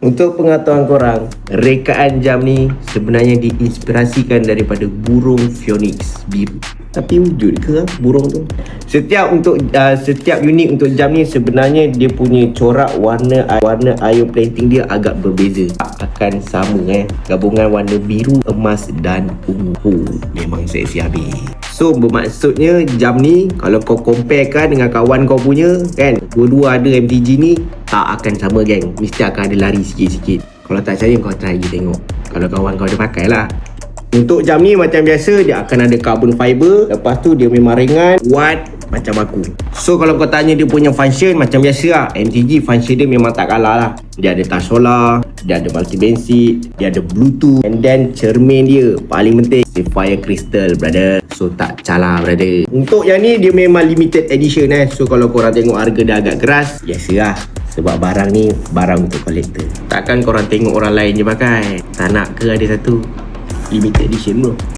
Untuk pengetahuan korang, rekaan jam ni sebenarnya diinspirasikan daripada burung phoenix biru. Tapi wujud ke burung tu? Setiap unit untuk jam ni sebenarnya dia punya corak warna ion plating dia agak berbeza. Akan sama gabungan warna biru, emas dan ungu. Memang seksi habis. So bermaksudnya jam ni kalau kau comparekan dengan kawan kau punya kan, dua-dua ada MTG ni, tak akan sama geng. Mesti akan ada lari sikit-sikit. Kalau tak percaya kau try je tengok. Kalau kawan kau ada pakai lah. Untuk jam ni macam biasa dia akan ada carbon fiber. Lepas tu dia memang ringan, kuat macam aku. So kalau kau tanya dia punya function, macam biasa lah, MTG function dia memang tak kalah lah. Dia ada touch solar, dia ada multi band seat, dia ada bluetooth, and then cermin dia paling penting sapphire crystal brother. So tak calah brother. Untuk yang ni dia memang limited edition So kalau korang tengok harga dia agak keras, biasa lah. Sebab barang ni barang untuk collector. Takkan korang tengok orang lain je pakai. Tak nak ke ada satu limited edition bro.